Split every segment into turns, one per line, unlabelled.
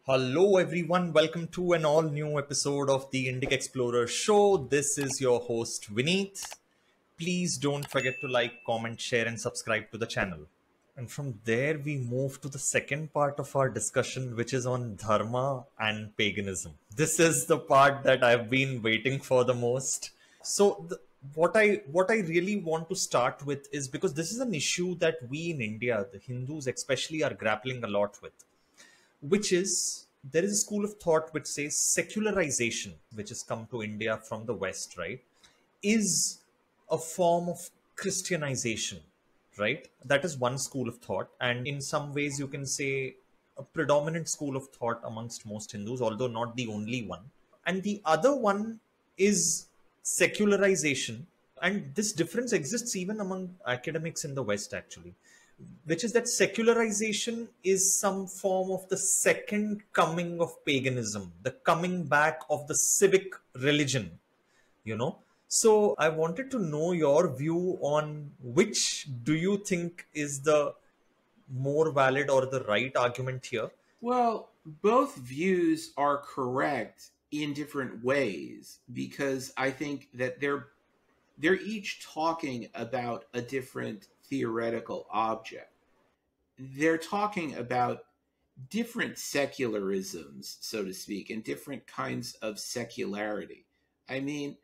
Hello, everyone. Welcome to an all new episode of the Indic Explorer Show. This is your host, Vineet. Please don't forget to like, comment, share, and subscribe to the channel. And from there, we move to the second part of our discussion, which is on Dharma and paganism. This is the part that I've been waiting for the most. So, what I really want to start with is because this is an issue that we in India, the Hindus especially, are grappling a lot with, which is there is a school of thought which says secularization, which has come to India from the West, right, is a form of Christianization, right? That is one school of thought. And in some ways, you can say a predominant school of thought amongst most Hindus, although not the only one. And the other one is secularization. And this difference exists even among academics in the West, actually, which is that secularization is some form of the second coming of paganism, the coming back of the civic religion, you know. So I wanted to know your view on which do you think is the more valid or the right argument here.
Well, both views are correct in different ways because I think that they're each talking about a different theoretical object. They're talking about different secularisms, so to speak, and different kinds of secularity. I mean,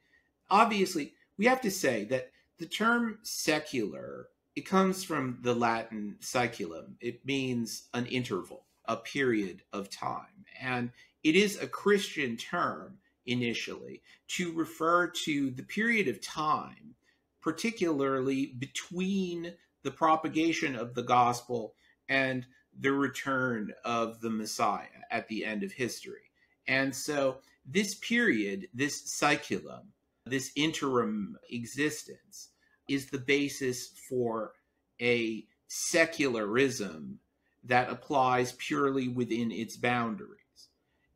obviously, we have to say that the term secular, it comes from the Latin saeculum. It means an interval, a period of time. And it is a Christian term initially to refer to the period of time, particularly between the propagation of the gospel and the return of the Messiah at the end of history. And so this period, this saeculum, this interim existence, is the basis for a secularism that applies purely within its boundaries.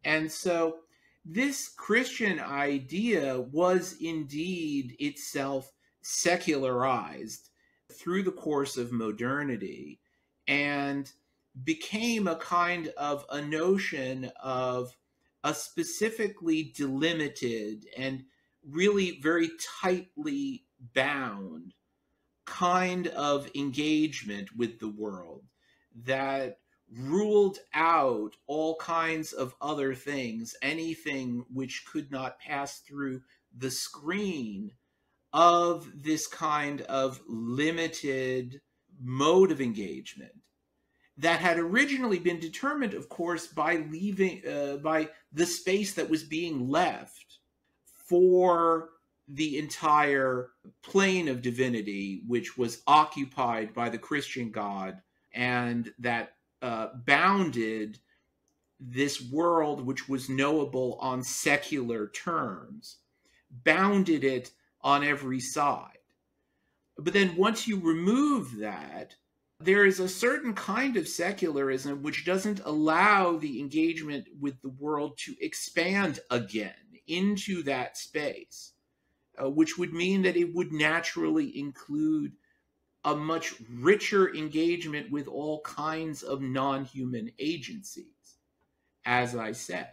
And so this Christian idea was indeed itself secularized through the course of modernity and became a kind of a notion of a specifically delimited and really very tightly bound kind of engagement with the world that ruled out all kinds of other things, anything which could not pass through the screen of this kind of limited mode of engagement that had originally been determined, of course, by by the space that was being left for the entire plane of divinity, which was occupied by the Christian God, and that bounded this world, which was knowable on secular terms, bounded it on every side. But then once you remove that, there is a certain kind of secularism which doesn't allow the engagement with the world to expand again into that space, which would mean that it would naturally include a much richer engagement with all kinds of non-human agencies, as I said,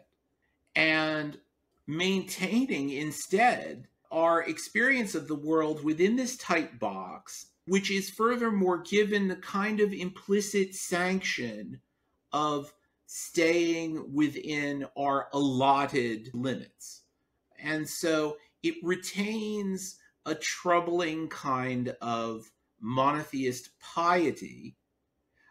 and maintaining instead our experience of the world within this tight box, which is furthermore given the kind of implicit sanction of staying within our allotted limits. And so it retains a troubling kind of monotheist piety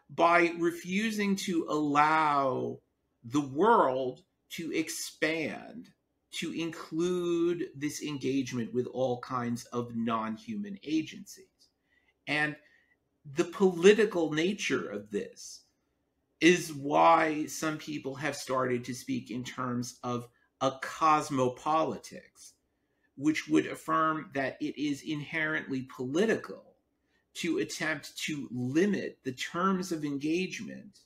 by refusing to allow the world to expand to include this engagement with all kinds of non-human agencies. And the political nature of this is why some people have started to speak in terms of a cosmopolitics, which would affirm that it is inherently political to attempt to limit the terms of engagement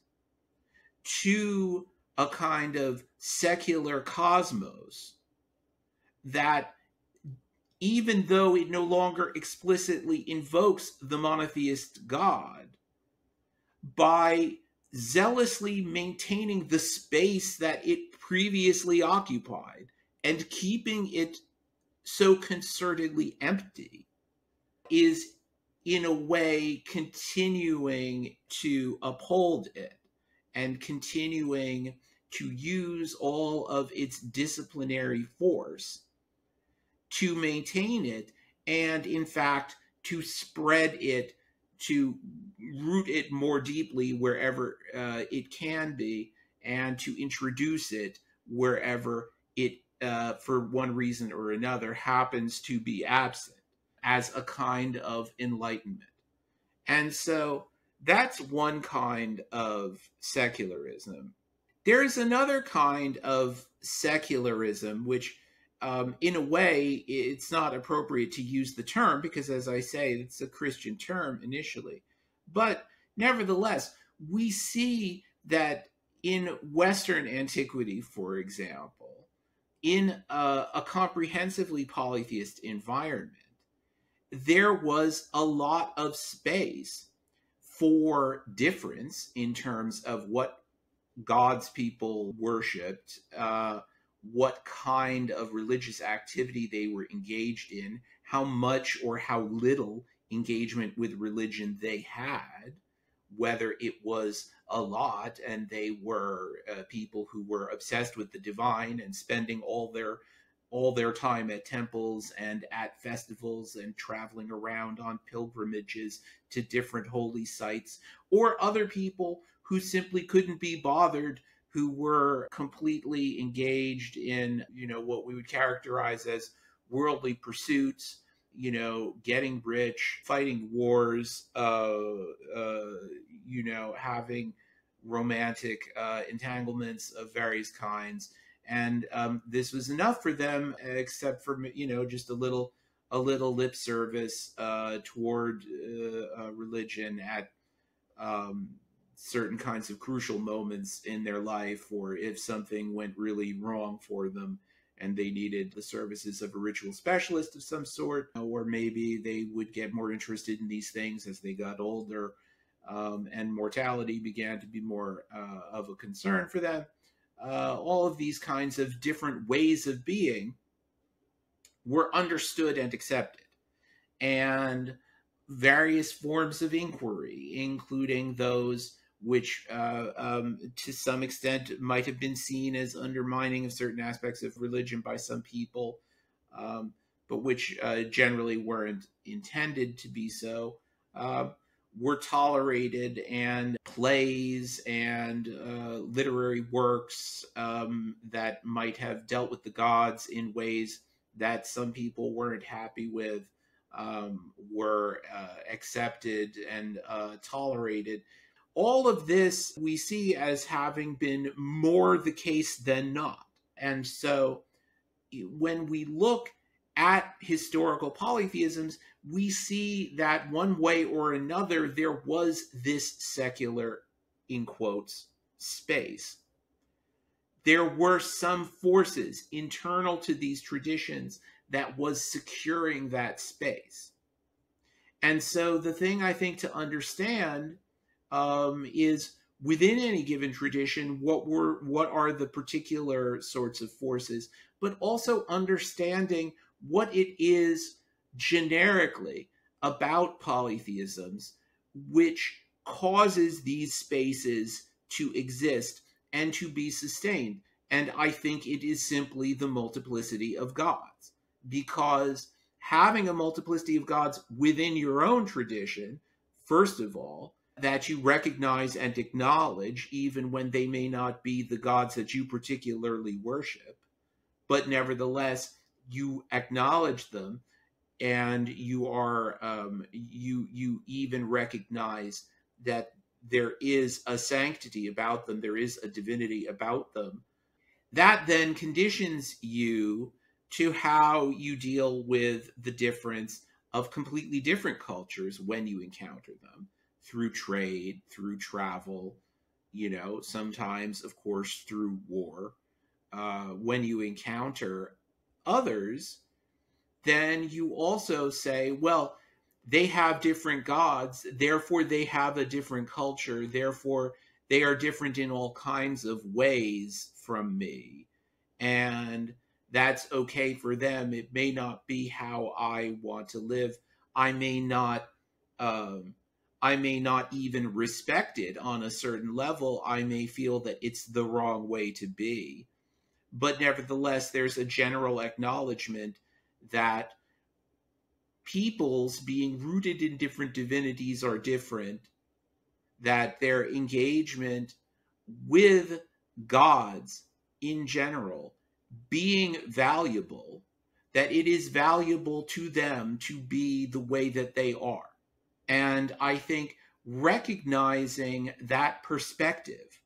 to a kind of secular cosmos that, even though it no longer explicitly invokes the monotheist God, by zealously maintaining the space that it previously occupied and keeping it so concertedly empty is in a way continuing to uphold it and continuing to use all of its disciplinary force to maintain it, and in fact to spread it, to root it more deeply wherever it can be, and to introduce it wherever it, for one reason or another, happens to be absent, as a kind of enlightenment. And so that's one kind of secularism. There's another kind of secularism, which, in a way, it's not appropriate to use the term because, as I say, it's a Christian term initially. But nevertheless, we see that in Western antiquity, for example, in a comprehensively polytheist environment, there was a lot of space for difference in terms of what gods people worshipped, what kind of religious activity they were engaged in, how much or how little engagement with religion they had, whether it was a lot and they were people who were obsessed with the divine and spending all their time at temples and at festivals and traveling around on pilgrimages to different holy sites, or other people who simply couldn't be bothered, who were completely engaged in, what we would characterize as worldly pursuits, getting rich, fighting wars, having romantic entanglements of various kinds. And this was enough for them, except for, just a little lip service toward religion at certain kinds of crucial moments in their life, or if something went really wrong for them and they needed the services of a ritual specialist of some sort, or maybe they would get more interested in these things as they got older, and mortality began to be more of a concern for them. All of these kinds of different ways of being were understood and accepted. And various forms of inquiry, including those which to some extent might have been seen as undermining of certain aspects of religion by some people, but which generally weren't intended to be so, were tolerated, and plays and literary works that might have dealt with the gods in ways that some people weren't happy with were accepted and tolerated. All of this we see as having been more the case than not. And so when we look at historical polytheisms, we see that one way or another there was this secular, in quotes, space. There were some forces internal to these traditions that was securing that space. And so the thing I think to understand is, within any given tradition, what are the particular sorts of forces, but also understanding what it is generically about polytheisms which causes these spaces to exist and to be sustained. And I think it is simply the multiplicity of gods, because having a multiplicity of gods within your own tradition, first of all, that you recognize and acknowledge, even when they may not be the gods that you particularly worship, but nevertheless, you acknowledge them, and you are you even recognize that there is a sanctity about them, there is a divinity about them. That then conditions you to how you deal with the difference of completely different cultures when you encounter them, through trade, through travel, sometimes, of course, through war. When you encounter others, then you also say, well, they have different gods, therefore they have a different culture, therefore They are different in all kinds of ways from me, and that's okay for them. It may not be how I want to live. I may not um, I may not even respect it on a certain level. I may feel that it's the wrong way to be. But nevertheless, there's a general acknowledgement that peoples being rooted in different divinities are different, that their engagement with gods in general being valuable, that it is valuable to them to be the way that they are. And I think recognizing that perspective,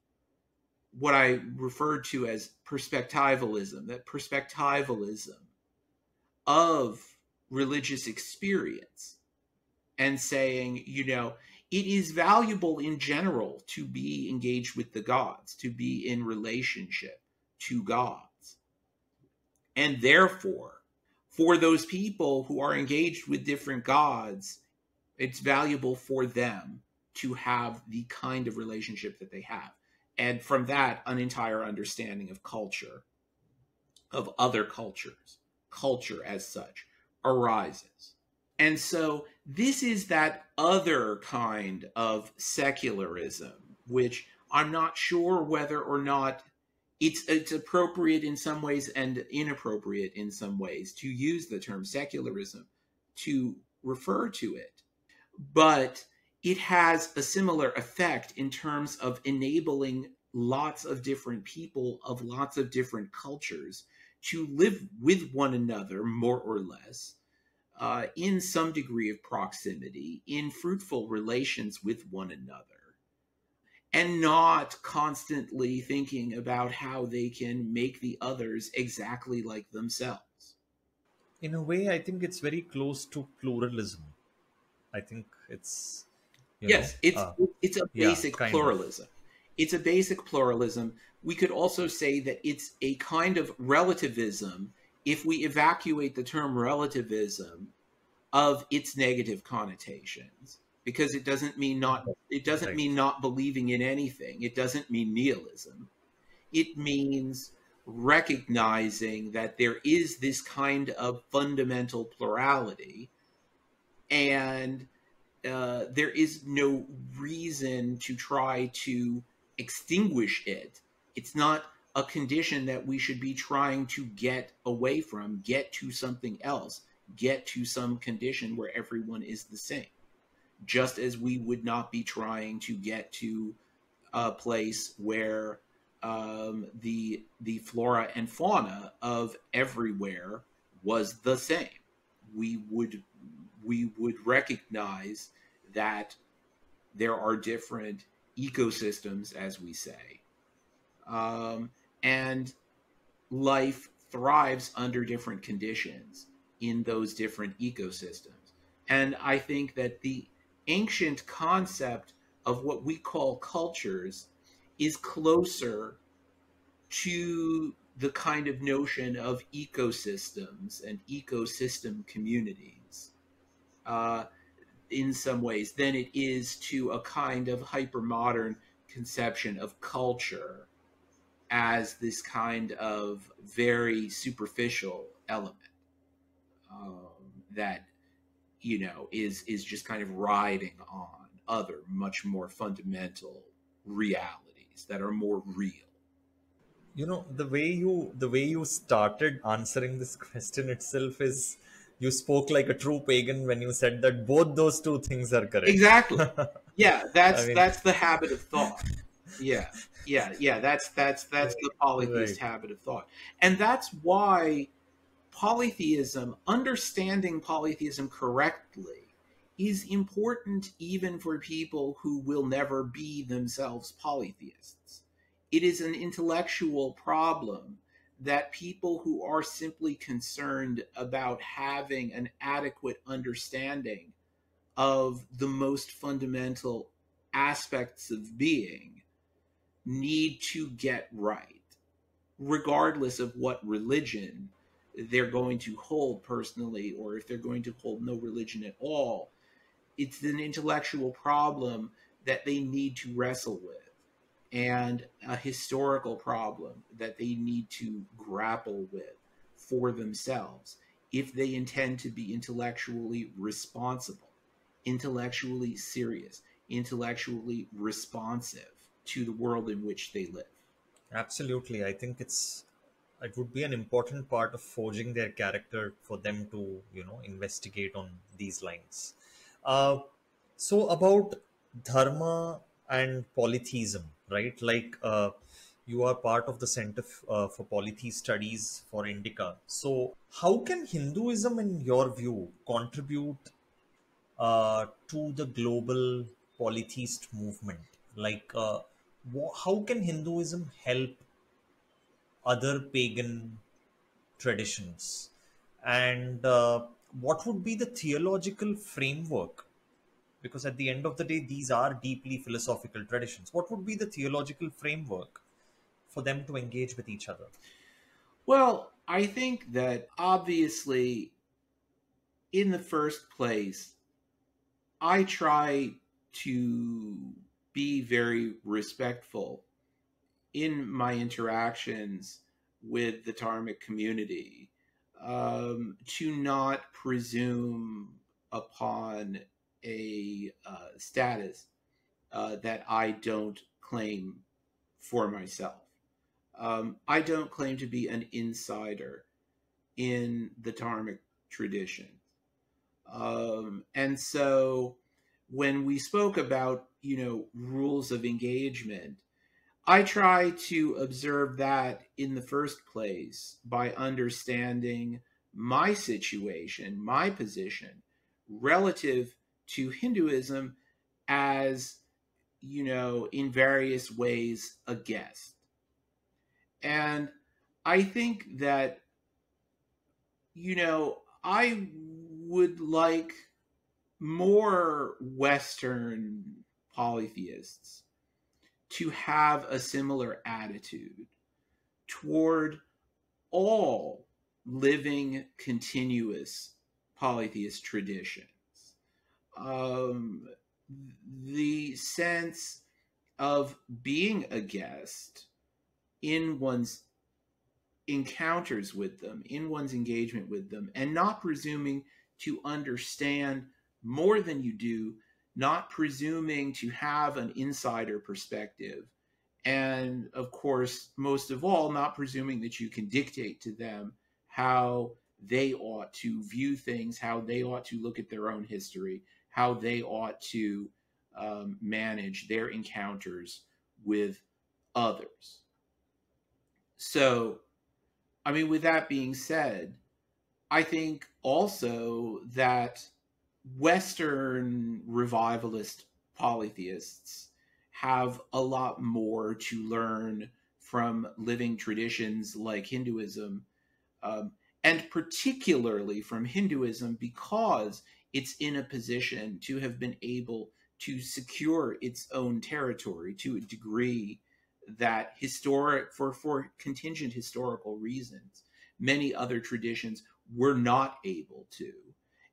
what I referred to as perspectivalism, that perspectivalism of religious experience, and saying, it is valuable in general to be engaged with the gods, to be in relationship to gods. And therefore, for those people who are engaged with different gods, it's valuable for them to have the kind of relationship that they have. And from that, an entire understanding of culture, of other cultures, culture as such, arises. And so this is that other kind of secularism, which I'm not sure whether or not it's appropriate in some ways and inappropriate in some ways to use the term secularism to refer to it. But it has a similar effect in terms of enabling lots of different people of lots of different cultures to live with one another, more or less, in some degree of proximity, in fruitful relations with one another, and not constantly thinking about how they can make the others exactly like themselves.
In a way, I think it's very close to pluralism. I think it's,
Yes, it's a
yeah,
basic
kind of.
pluralism. It's a basic pluralism. We could also say that it's a kind of relativism if we evacuate the term relativism of its negative connotations, because it doesn't
Right.
mean not believing in anything. It doesn't mean nihilism. It means recognizing that there is this kind of fundamental plurality, and there is no reason to try to extinguish it. It's not a condition that we should be trying to get away from, get to something else, get to some condition where everyone is the same. Just as we would not be trying to get to a place where the flora and fauna of everywhere was the same. We would recognize that there are different ecosystems, as we say, and life thrives under different conditions in those different ecosystems. And I think that the ancient concept of what we call cultures is closer to the kind of notion of ecosystems and ecosystem communities uh, in some ways than it is to a kind of hypermodern conception of culture as this kind of very superficial element that is just kind of riding on other much more fundamental realities that are more real.
The way you started answering this question itself is, you spoke like a true pagan when you said that both those two things are correct.
Exactly. Yeah,
I mean,
that's the habit of thought. Yeah, yeah. That's the polytheist
right.
habit of thought, and that's why polytheism, understanding polytheism correctly, is important even for people who will never be themselves polytheists. It is an intellectual problem that people who are simply concerned about having an adequate understanding of the most fundamental aspects of being need to get right, regardless of what religion they're going to hold personally, or if they're going to hold no religion at all. It's an intellectual problem that they need to wrestle with. and a historical problem that they need to grapple with for themselves if they intend to be intellectually responsible, intellectually serious, intellectually responsive to the world in which they live.
Absolutely. I think it would be an important part of forging their character for them to, investigate on these lines. Uh, so about dharma and polytheism, right? Like you are part of the Center for Polytheist Studies for Indica. So how can Hinduism, in your view, contribute to the global polytheist movement? Like, how can Hinduism help other pagan traditions? And what would be the theological framework? Because at the end of the day, these are deeply philosophical traditions. What would be the theological framework for them to engage with each other?
Well, I think that obviously, in the first place, I try to be very respectful in my interactions with the dharmic community, to not presume upon a status that I don't claim for myself. I don't claim to be an insider in the dharmic tradition. And so when we spoke about, rules of engagement, I try to observe that in the first place by understanding my situation, my position relative to Hinduism as, in various ways a guest. And I think that, I would like more Western polytheists to have a similar attitude toward all living continuous polytheist traditions. Um, the sense of being a guest in one's encounters with them, in one's engagement with them, and not presuming to understand more than you do, not presuming to have an insider perspective, and of course, most of all, not presuming that you can dictate to them how they ought to view things, how they ought to look at their own history, how they ought to manage their encounters with others. So, I mean, with that being said, I think also that Western revivalist polytheists have a lot more to learn from living traditions like Hinduism, um, and particularly from Hinduism because it's in a position to have been able to secure its own territory to a degree that for contingent historical reasons, many other traditions were not able to.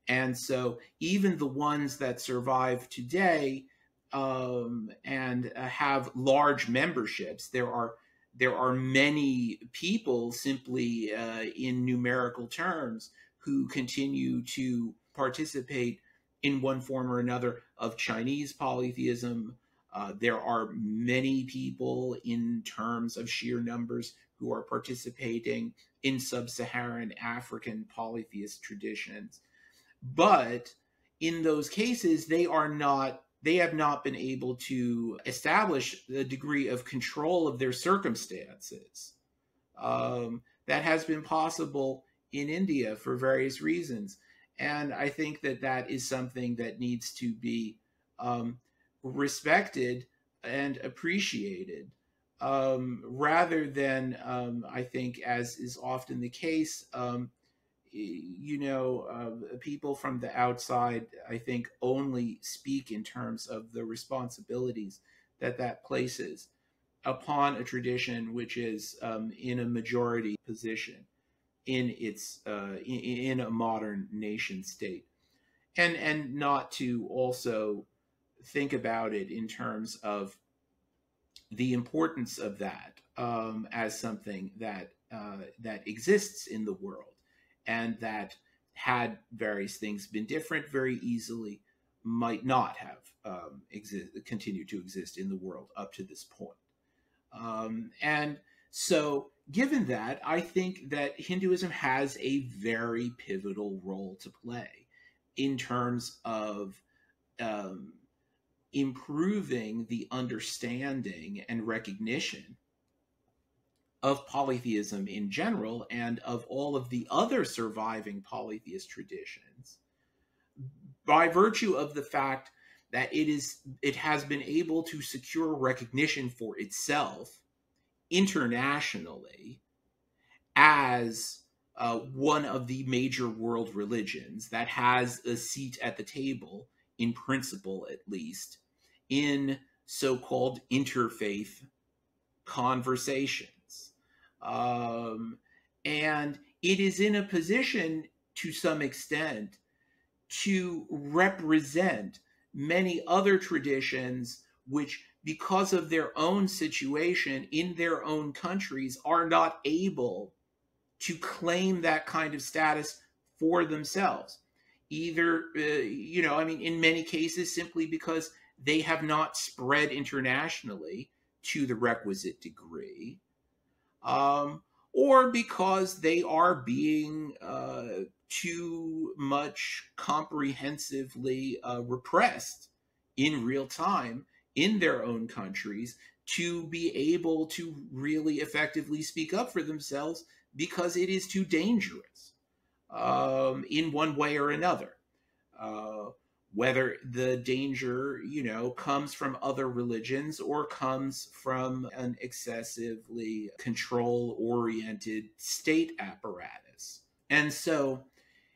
And so even the ones that survive today, and have large memberships, there are many people simply, in numerical terms, who continue to participate in one form or another of Chinese polytheism. There are many people in terms of sheer numbers who are participating in sub-Saharan African polytheist traditions. But in those cases, they have not been able to establish the degree of control of their circumstances that has been possible in India for various reasons. And I think that that is something that needs to be respected and appreciated, rather than, I think, as is often the case, people from the outside, I think, only speak in terms of the responsibilities that places upon a tradition which is, in a majority position in its in a modern nation state, and not to also think about it in terms of the importance of that as something that that exists in the world, and that had various things been different, very easily might not have continued to exist in the world up to this point. And so, given that, I think that Hinduism has a very pivotal role to play in terms of improving the understanding and recognition of polytheism in general and of all of the other surviving polytheist traditions, by virtue of the fact that it has been able to secure recognition for itself internationally as one of the major world religions that has a seat at the table, in principle at least, in so-called interfaith conversations. And it is in a position, to some extent, to represent many other traditions which, because of their own situation in their own countries, are not able to claim that kind of status for themselves. Either, in many cases, simply because they have not spread internationally to the requisite degree, or because they are being too much comprehensively repressed in real time in their own countries to be able to really effectively speak up for themselves, because it is too dangerous in one way or another. Whether the danger, comes from other religions or comes from an excessively control-oriented state apparatus. And so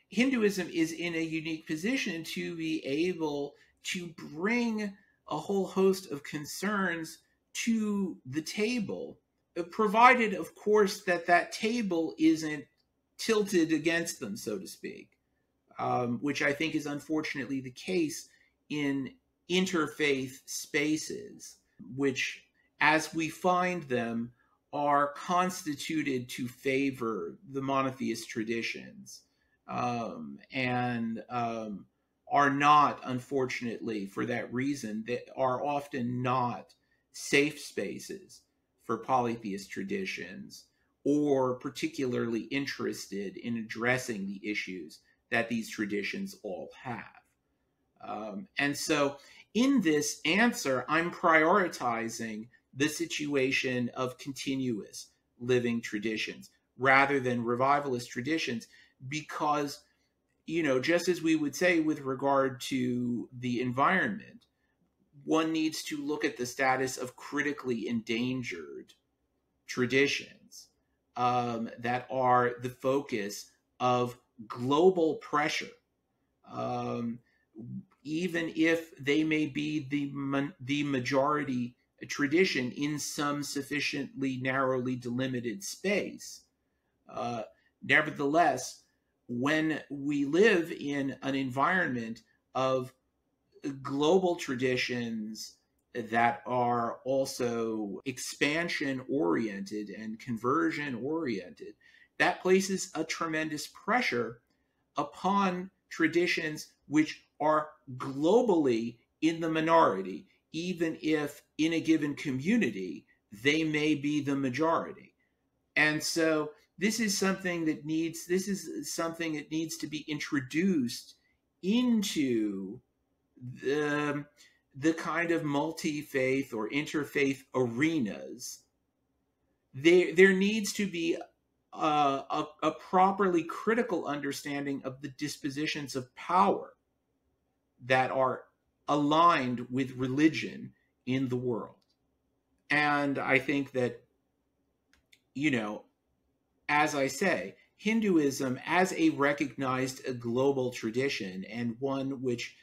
Hinduism is in a unique position to be able to bring a whole host of concerns to the table, provided, of course, that that table isn't tilted against them, so to speak, which I think is unfortunately the case in interfaith spaces, which, as we find them, are constituted to favor the monotheist traditions, and are not, unfortunately, for that reason, that are often not safe spaces for polytheist traditions, or particularly interested in addressing the issues that these traditions all have. And so in this answer, I'm prioritizing the situation of continuous living traditions rather than revivalist traditions, because, just as we would say with regard to the environment, one needs to look at the status of critically endangered traditions that are the focus of global pressure, even if they may be the majority tradition in some sufficiently narrowly delimited space. Nevertheless, when we live in an environment of global traditions that are also expansion oriented and conversion oriented, that places a tremendous pressure upon traditions which are globally in the minority, even if in a given community they may be the majority. And so this is something that needs to be introduced into the kind of multi-faith or interfaith arenas. There needs to be a properly critical understanding of the dispositions of power that are aligned with religion in the world. And I think that, as I say, Hinduism as a recognized global tradition, and one which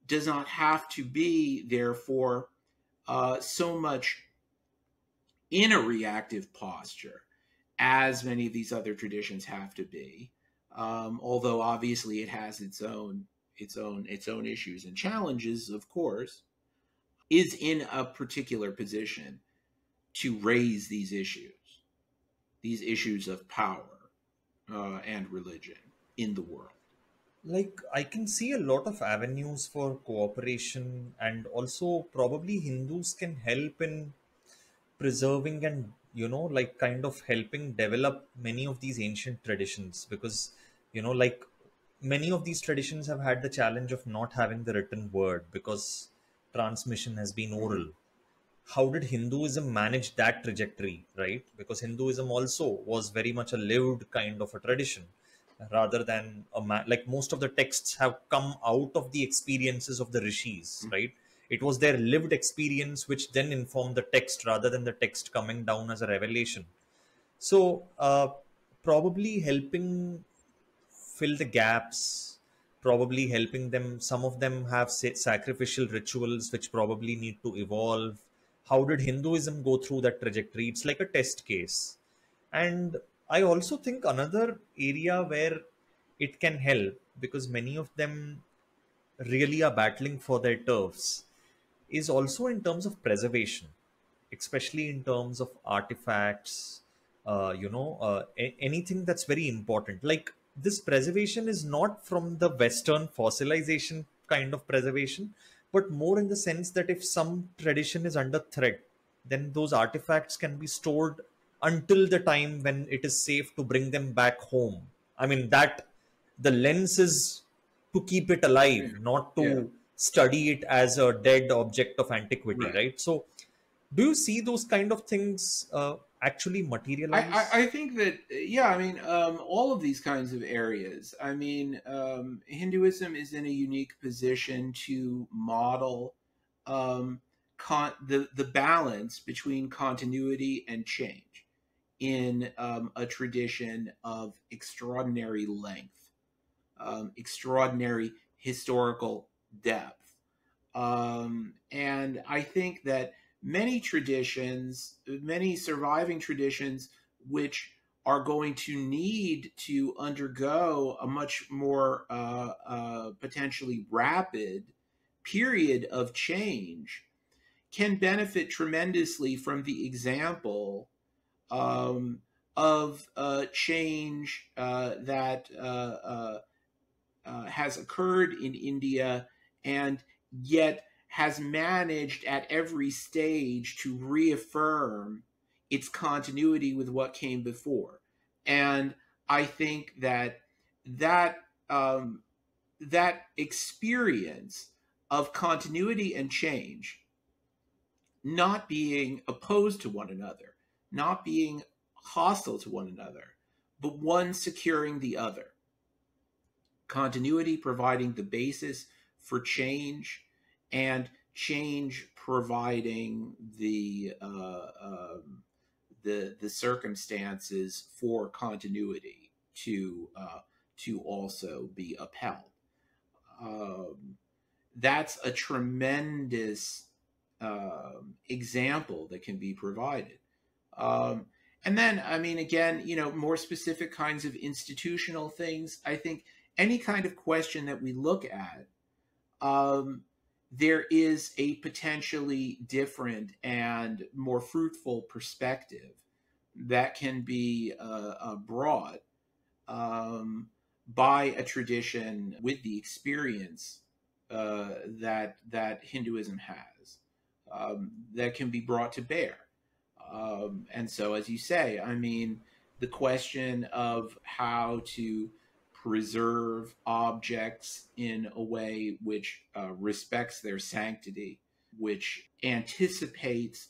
does not have to be, therefore, so much in a reactive posture as many of these other traditions have to be, although obviously it has its own issues and challenges, of course. is in a particular position to raise these issues of power and religion in the world.
Like, I can see a lot of avenues for cooperation, and also probably Hindus can help in preserving and, like, kind of helping develop many of these ancient traditions, because, like, many of these traditions have had the challenge of not having the written word because transmission has been oral. How did Hinduism manage that trajectory, right? Because Hinduism also was very much a lived kind of a tradition rather than like most of the texts have come out of the experiences of the rishis, right? It was their lived experience which then informed the text rather than the text coming down as a revelation. So, probably helping fill the gaps, probably helping them. Some of them have sacrificial rituals which probably need to evolve. How did Hinduism go through that trajectory? It's like a test case. And I also think another area where it can help, because many of them really are battling for their turfs, is also in terms of preservation, especially in terms of artifacts, anything that's very important. Like, this preservation is not from the Western fossilization kind of preservation, but more in the sense that if some tradition is under threat, then those artifacts can be stored until the time when it is safe to bring them back home. I mean, that the lens is to keep it alive,
Yeah.
not
Yeah.
to study it as a dead object of antiquity,
Right.
right? So, do you see those kind of things actually materialize?
I think that, yeah, I mean, all of these kinds of areas. I mean, Hinduism is in a unique position to model um, the balance between continuity and change in a tradition of extraordinary length, extraordinary historical depth. And I think that many traditions, many surviving traditions, which are going to need to undergo a much more potentially rapid period of change, can benefit tremendously from the example um, of change that has occurred in India, and yet has managed at every stage to reaffirm its continuity with what came before. And I think that that um, that experience of continuity and change, not being opposed to one another, not being hostile to one another, but one securing the other, continuity providing the basis for change, and change providing the circumstances for continuity to also be upheld. Um, that's a tremendous example that can be provided. Um, and then, I mean, again, more specific kinds of institutional things. I think any kind of question that we look at, um, there is a potentially different and more fruitful perspective that can be brought by a tradition with the experience that Hinduism has, that can be brought to bear. And so, as you say, I mean, the question of how to preserve objects in a way which respects their sanctity, which anticipates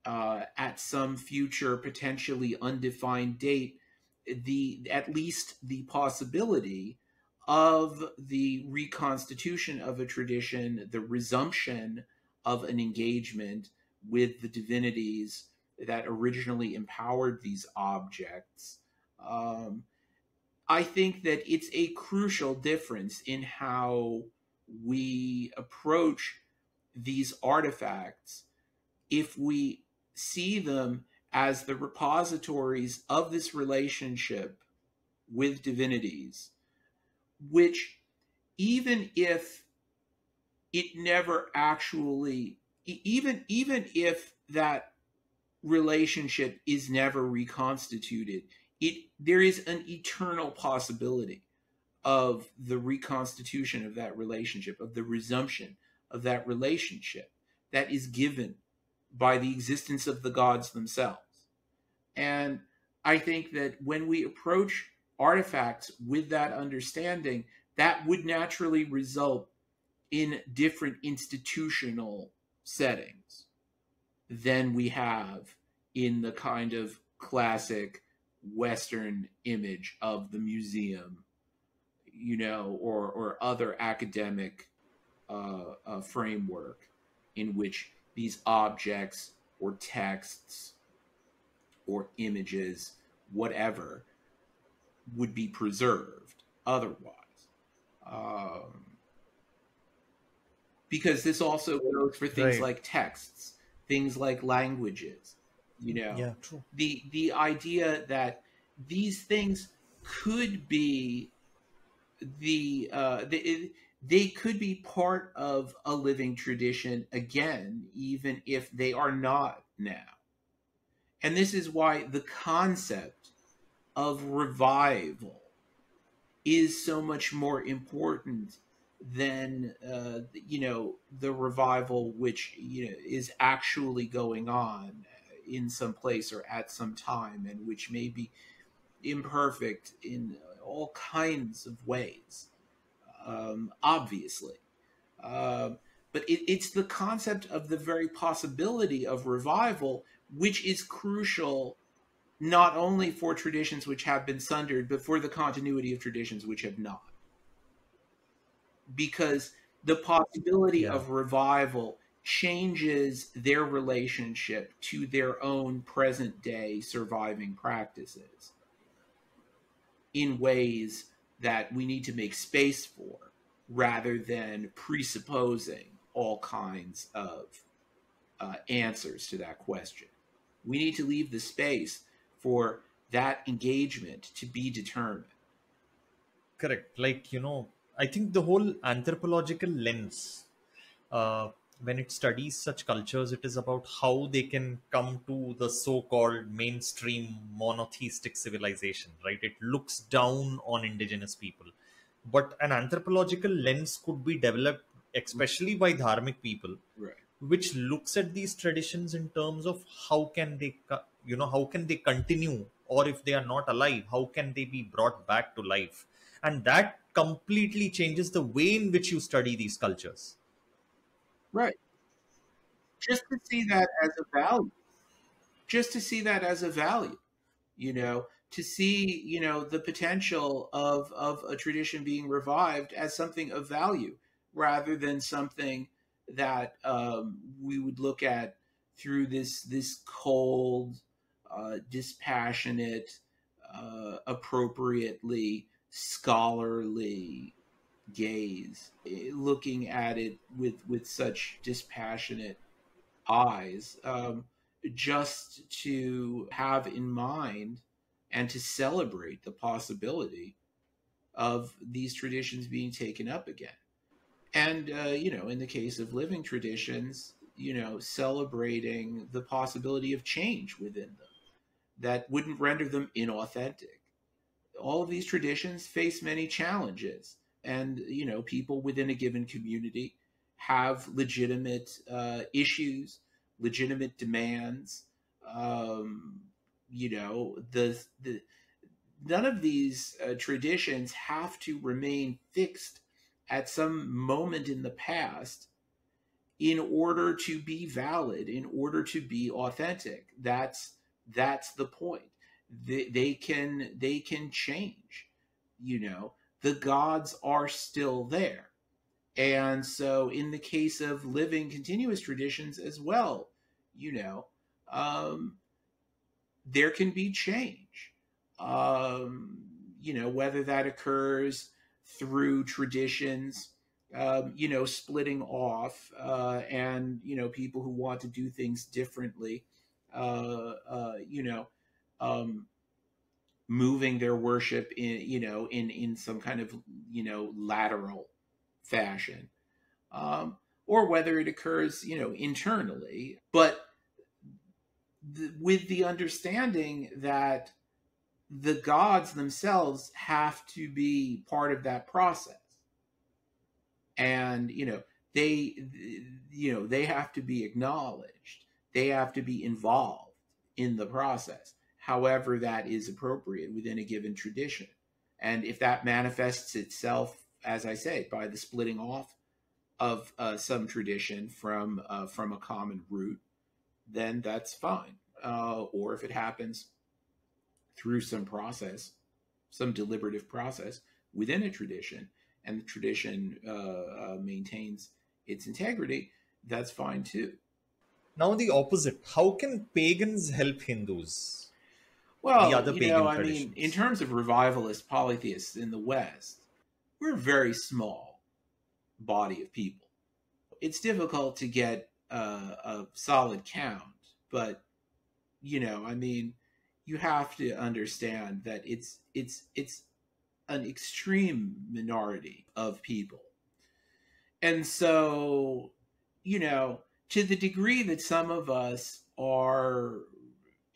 at some future, potentially undefined date, at least the possibility of the reconstitution of a tradition, the resumption of an engagement with the divinities that originally empowered these objects. Um, I think that it's a crucial difference in how we approach these artifacts if we see them as the repositories of this relationship with divinities, which, even if it never actually even if that relationship is never reconstituted, there is an eternal possibility of the reconstitution of that relationship, of the resumption of that relationship that is given by the existence of the gods themselves. And I think that when we approach artifacts with that understanding, that would naturally result in different institutional settings than we have in the kind of classic Western image of the museum, or other academic framework in which these objects or texts or images, whatever, would be preserved otherwise. Because this also goes for things
Right.
like texts, things like languages.
Yeah, true.
The idea that these things could be they could be part of a living tradition again, even if they are not now. And this is why the concept of revival is so much more important than the revival which is actually going on in some place or at some time, and which may be imperfect in all kinds of ways, obviously. But it's the concept of the very possibility of revival which is crucial, not only for traditions which have been sundered, but for the continuity of traditions which have not. Because the possibility
Yeah.
of revival changes their relationship to their own present day surviving practices in ways that we need to make space for, rather than presupposing all kinds of answers to that question. We need to leave the space for that engagement to be determined.
Correct. Like, I think the whole anthropological lens, uh, when it studies such cultures, it is about how they can come to the so-called mainstream monotheistic civilization, right? It looks down on indigenous people. But an anthropological lens could be developed, especially by dharmic people,
Right.
which looks at these traditions in terms of how can they, how can they continue, or if they are not alive, how can they be brought back to life? And that completely changes the way in which you study these cultures.
Right. Just to see that as a value. Just to see that as a value, to see, the potential of a tradition being revived as something of value, rather than something that we would look at through this cold, dispassionate, appropriately scholarly gaze, looking at it with such dispassionate eyes, just to have in mind and to celebrate the possibility of these traditions being taken up again. And, in the case of living traditions, celebrating the possibility of change within them that wouldn't render them inauthentic. All of these traditions face many challenges, and people within a given community have legitimate issues, legitimate demands. The none of these traditions have to remain fixed at some moment in the past in order to be valid, in order to be authentic. That's the point. They can change. The gods are still there. And so in the case of living continuous traditions as well, you know um, there can be change. Whether that occurs through traditions, splitting off, and people who want to do things differently, uh, uh, you know, um, moving their worship in some kind of lateral fashion, or whether it occurs, internally, but with the understanding that the gods themselves have to be part of that process. And, they, they have to be acknowledged. They have to be involved in the process, however that is appropriate within a given tradition. And if that manifests itself, as I say, by the splitting off of some tradition from a common root, then that's fine. Or if it happens through some process, some deliberative process within a tradition, and the tradition maintains its integrity, that's fine too.
Now, the opposite. How can pagans help Hindus? The
Well,
other pagan
I mean, in
traditions.
terms of revivalist polytheists in the West, we're a very small body of people. It's difficult to get a solid count, but I mean, you have to understand that it's an extreme minority of people. And so, to the degree that some of us are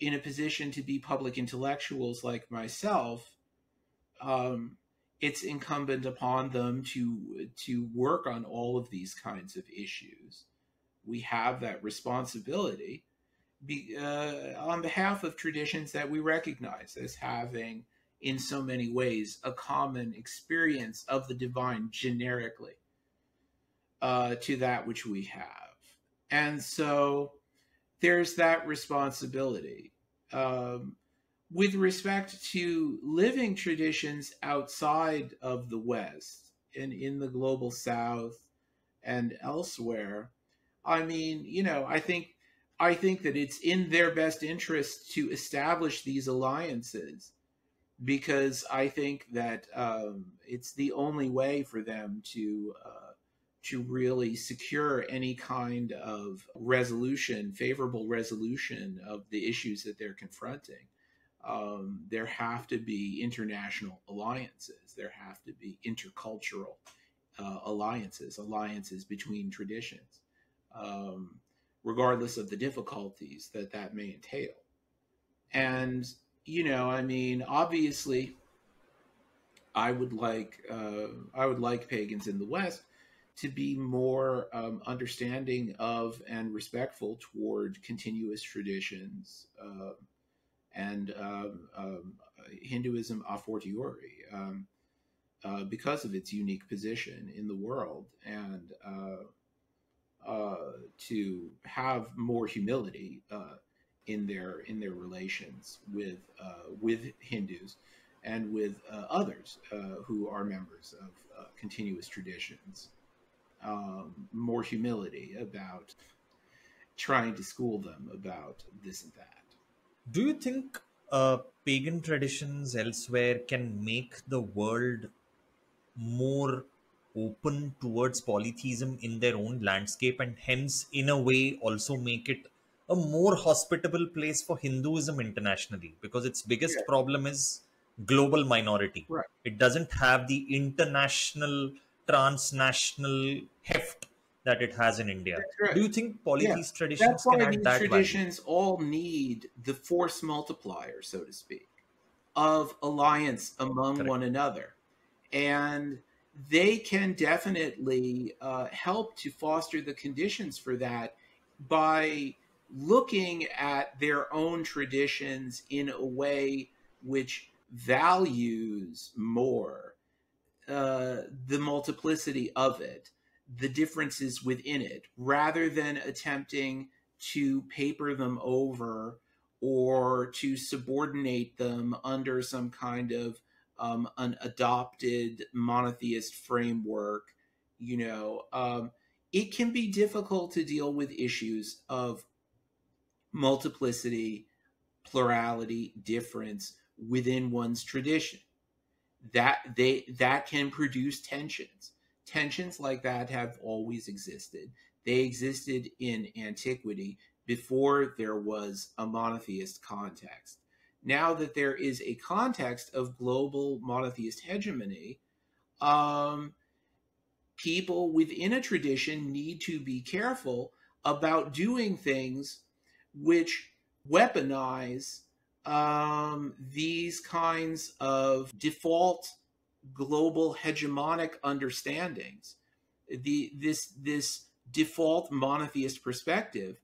in a position to be public intellectuals like myself, it's incumbent upon them to work on all of these kinds of issues. We have that responsibility on behalf of traditions that we recognize as having, in so many ways, a common experience of the divine generically to that which we have. And so there's that responsibility. With respect to living traditions outside of the West and in the global South and elsewhere, I mean, I think that it's in their best interest to establish these alliances, because I think that it's the only way for them to really secure any kind of resolution, favorable resolution of the issues that they're confronting. There have to be international alliances. There have to be intercultural alliances between traditions, regardless of the difficulties that may entail. And, I mean, obviously, I would like pagans in the West to be more understanding of and respectful toward continuous traditions, and Hinduism a fortiori, because of its unique position in the world, and to have more humility in their relations with Hindus and with others who are members of continuous traditions. More humility about trying to school them about this and that.
Do you think pagan traditions elsewhere can make the world more open towards polytheism in their own landscape, and hence, in a way, also make it a more hospitable place for Hinduism internationally? Because its
Yeah,
biggest problem is global minority.
right.
It doesn't have the international, transnational heft that it has in India.
That's right.
Do you think
Yeah.
polytheist
That's
traditions can
why
add
these
that value?
traditions all need the force multiplier, so to speak, of alliance among
Correct.
one another. And they can definitely help to foster the conditions for that by looking at their own traditions in a way which values more the multiplicity of it, the differences within it, rather than attempting to paper them over or to subordinate them under some kind of an adopted monotheist framework. It can be difficult to deal with issues of multiplicity, plurality, difference within one's tradition. That can produce tensions like that have always existed. They existed in antiquity before there was a monotheist context. Now that there is a context of global monotheist hegemony, um, people within a tradition need to be careful about doing things which weaponize these kinds of default global hegemonic understandings. This default monotheist perspective,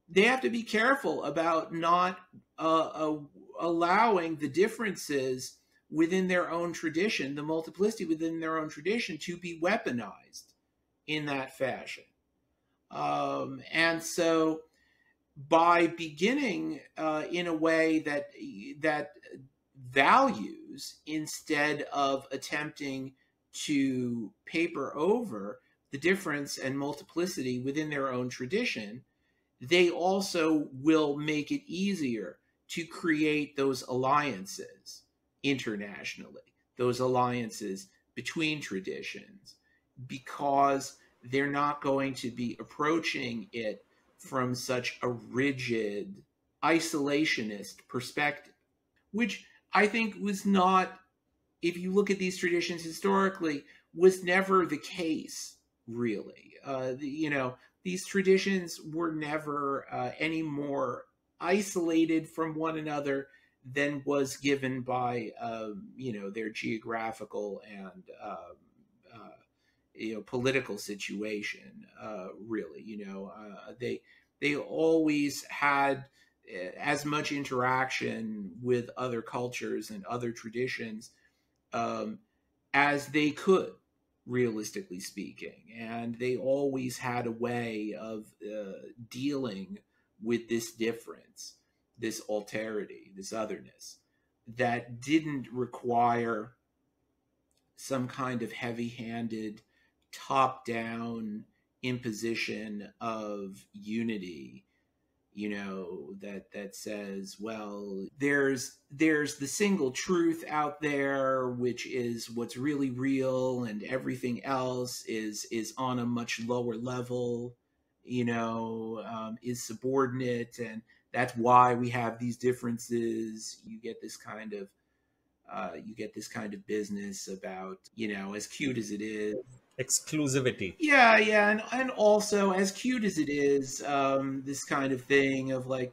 they have to be careful about not allowing the differences within their own tradition, the multiplicity within their own tradition, to be weaponized in that fashion. And so, by beginning in a way that values, instead of attempting to paper over the difference and multiplicity within their own tradition, they also will make it easier to create those alliances internationally, those alliances between traditions, because they're not going to be approaching it from such a rigid, isolationist perspective, which I think was not, if you look at these traditions historically, was never the case, really. These traditions were never any more isolated from one another than was given by, their geographical and political situation. Really, they always had as much interaction with other cultures and other traditions as they could, realistically speaking, and they always had a way of dealing with this difference, this alterity, this otherness, that didn't require some kind of heavy-handed, top-down imposition of unity, that says, well, there's the single truth out there, which is what's really real, and everything else is on a much lower level, is subordinate, and that's why we have these differences. You get this kind of business about, as cute as it is,
exclusivity.
Yeah, and also, as cute as it is, this kind of thing of, like,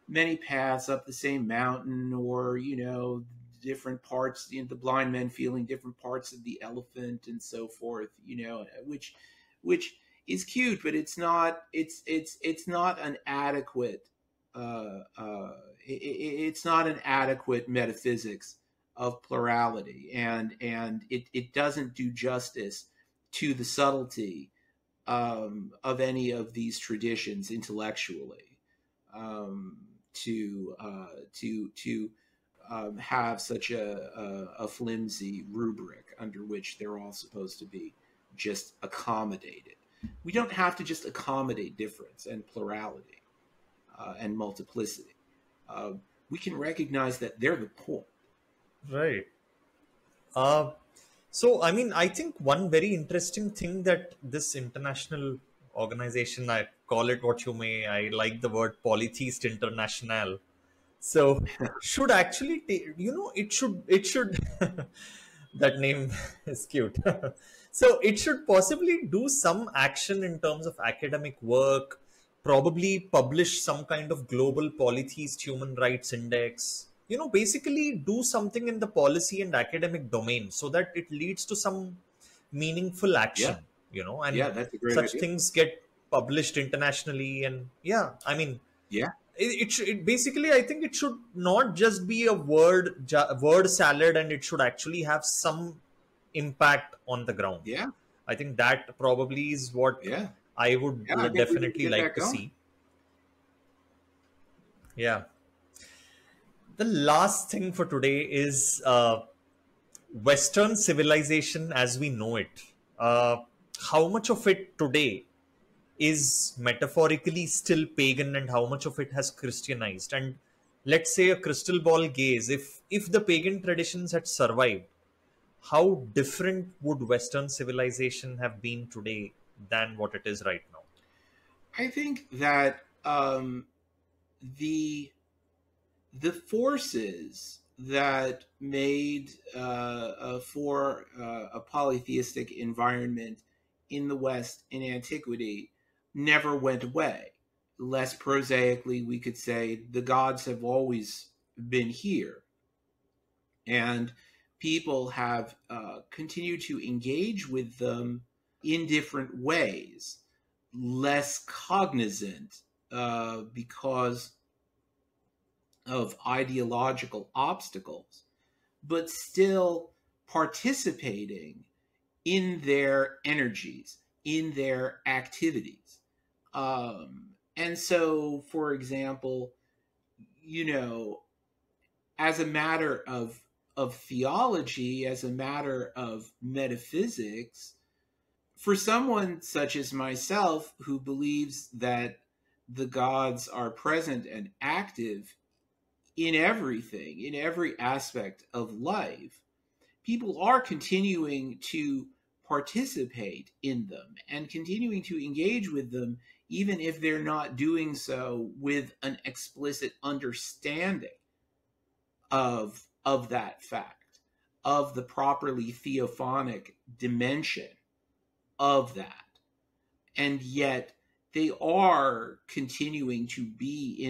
many paths up the same mountain, or different parts, the blind men feeling different parts of the elephant, and so forth, which is cute, but it's not an adequate it's not an adequate metaphysics of plurality, and it doesn't do justice to the subtlety of any of these traditions intellectually, to have such a flimsy rubric under which they're all supposed to be just accommodated. We don't have to just accommodate difference and plurality and multiplicity. We can recognize that they're the point.
Right. So, I mean, I think one very interesting thing that this international organization, I call it what you may, I like the word Polytheist International. So, should actually, it should, that name is cute. So, it should possibly do some action in terms of academic work, probably publish some kind of global polytheist human rights index, basically do something in the policy and academic domain so that it leads to some meaningful action, and
that's a great
such
idea.
things get published internationally. And I mean,
Yeah,
it basically, I think it should not just be a word salad, and it should actually have some impact on the ground.
yeah,
I think that probably is what
yeah.
I would
I think we need to
definitely
get
like
that
to
going.
see. Yeah. The last thing for today is Western civilization as we know it. How much of it today is metaphorically still pagan, and how much of it has Christianized? And let's say a crystal ball gaze, if the pagan traditions had survived, how different would Western civilization have been today than what it is right now?
I think that the forces that made for a polytheistic environment in the West in antiquity never went away. Less prosaically, we could say the gods have always been here. And people have continued to engage with them in different ways, less cognizant because of ideological obstacles, but still participating in their energies, in their activities. And so, for example, as a matter of theology, as a matter of metaphysics, for someone such as myself who believes that the gods are present and active in everything, in every aspect of life, people are continuing to participate in them and continuing to engage with them, even if they're not doing so with an explicit understanding of that fact, of the properly theophonic dimension of that. And yet they are continuing to be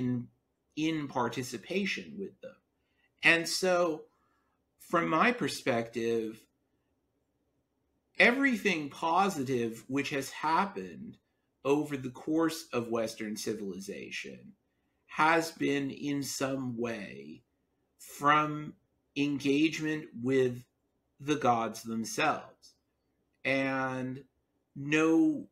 in participation with them. And so, from my perspective, everything positive which has happened over the course of Western civilization has been in some way from engagement with the gods themselves. And nothing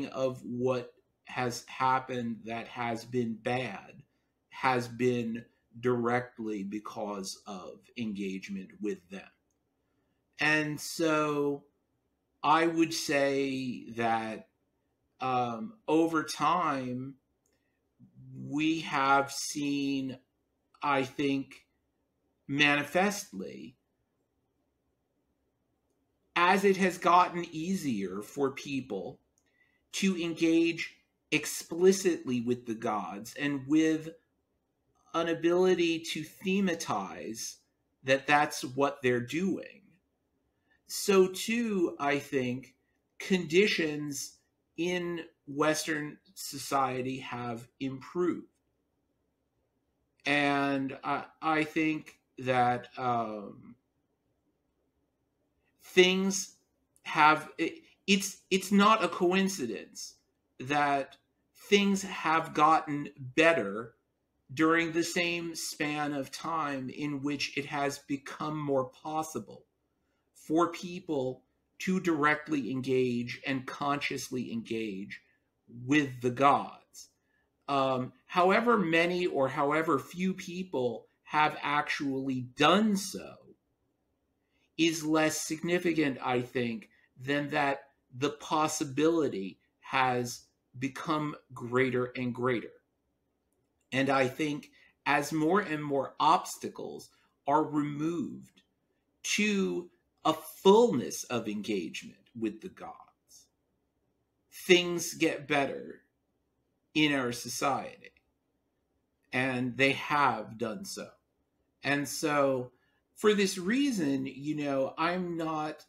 of what has happened that has been bad has been directly because of engagement with them. And so I would say that over time, we have seen, I think, manifestly, as it has gotten easier for people to engage explicitly with the gods and with an ability to thematize that that's what they're doing, so too, I think, conditions in Western society have improved. And I think that things have, it's not a coincidence that things have gotten better during the same span of time in which it has become more possible for people to directly engage and consciously engage with the gods. However many or however few people have actually done so is less significant, I think, than that the possibility has become greater and greater. And I think as more and more obstacles are removed to a fullness of engagement with the gods, things get better in our society. And they have done so. And so, for this reason, I'm not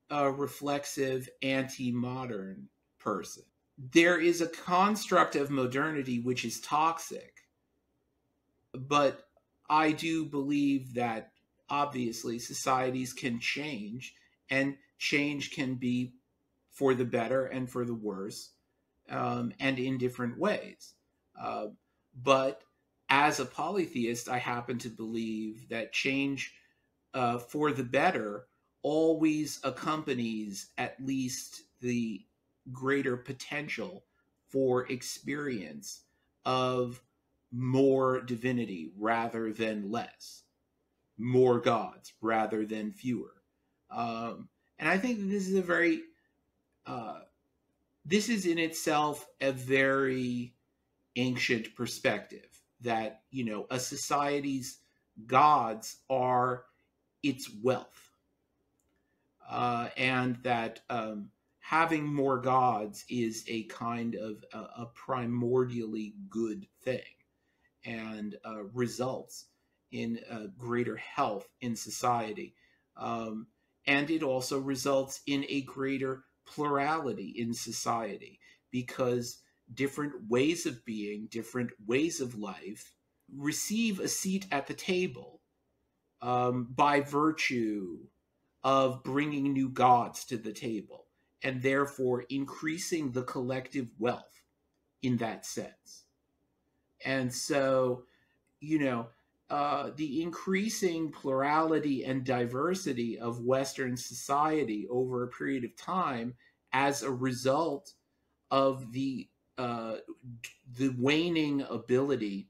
a reflexive anti-modern person. There is a construct of modernity which is toxic, but I do believe that obviously societies can change, and change can be for the better and for the worse, and in different ways. But as a polytheist, I happen to believe that change for the better always accompanies at least the greater potential for experience of more divinity rather than less, more gods rather than fewer. And I think this is this is in itself a very ancient perspective, that, a society's gods are its wealth. And that having more gods is a kind of a primordially good thing, and results in greater health in society. And it also results in a greater plurality in society, because different ways of being, different ways of life receive a seat at the table by virtue of bringing new gods to the table, and therefore increasing the collective wealth in that sense. And so, the increasing plurality and diversity of Western society over a period of time, as a result of the waning ability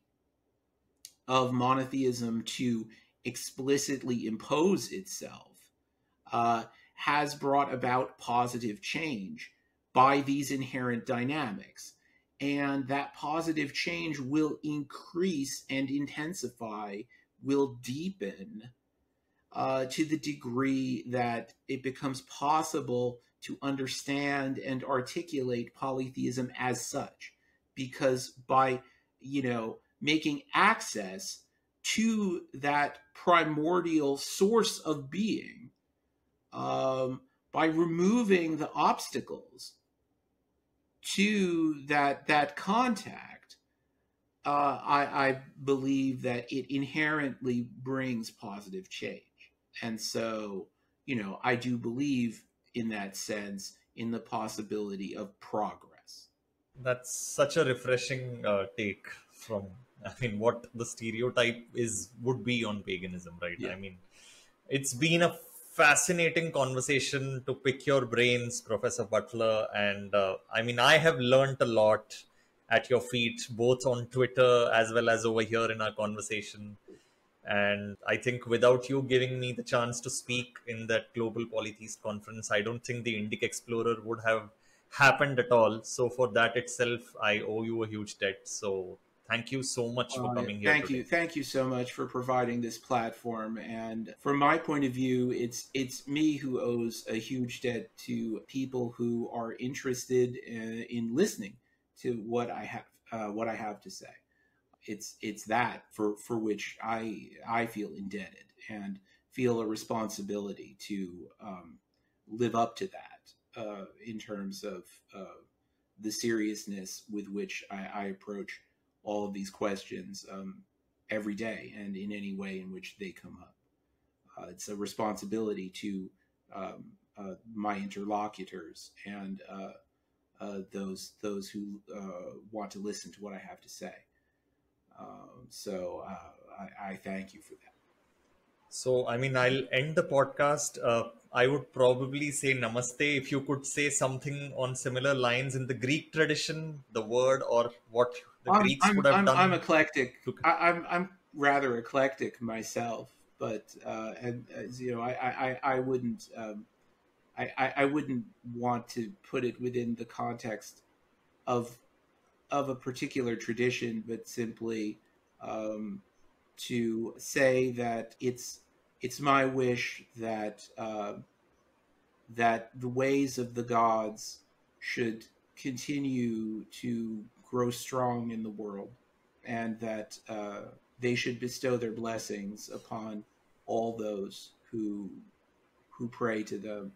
of monotheism to explicitly impose itself, has brought about positive change by these inherent dynamics. And that positive change will increase and intensify, will deepen to the degree that it becomes possible to understand and articulate polytheism as such. Because by, making access to that primordial source of being, by removing the obstacles to that contact, I believe that it inherently brings positive change. And so, I do believe in that sense in the possibility of progress.
That's such a refreshing take from, what the stereotype would be on paganism, right?
Yeah.
It's been a fascinating conversation to pick your brains, Professor Butler. And I have learned a lot at your feet, both on Twitter as well as over here in our conversation. And I think without you giving me the chance to speak in that Global Polytheist Conference, I don't think the Indic Explorer would have happened at all. So for that itself, I owe you a huge debt. So thank you so much for coming here today.
Thank you so much for providing this platform. And from my point of view, it's me who owes a huge debt to people who are interested in listening to what I have to say. It's that for which I feel indebted and feel a responsibility to live up to that in terms of the seriousness with which I approach all of these questions every day and in any way in which they come up. It's a responsibility to my interlocutors and those who want to listen to what I have to say. So I thank you for that.
So, I'll end the podcast. I would probably say namaste. If you could say something on similar lines in the Greek tradition, the word or what the Greeks would have done.
I'm eclectic. I'm rather eclectic myself, but and I wouldn't I wouldn't want to put it within the context of a particular tradition, but simply to say that it's my wish that that the ways of the gods should continue to grow strong in the world, and that they should bestow their blessings upon all those who pray to them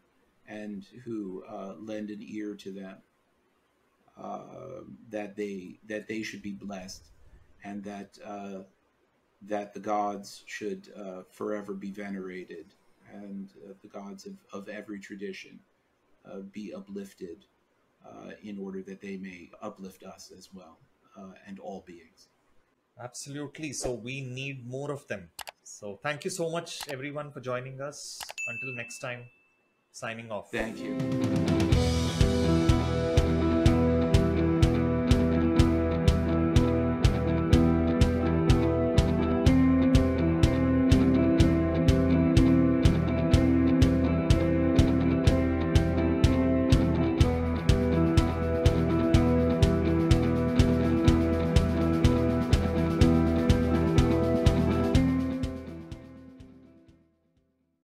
and who lend an ear to them. That they should be blessed, and that the gods should forever be venerated, and the gods of every tradition be uplifted in order that they may uplift us as well, and all beings.
Absolutely. So we need more of them. So thank you so much, everyone, for joining us. Until next time, signing off.
Thank you.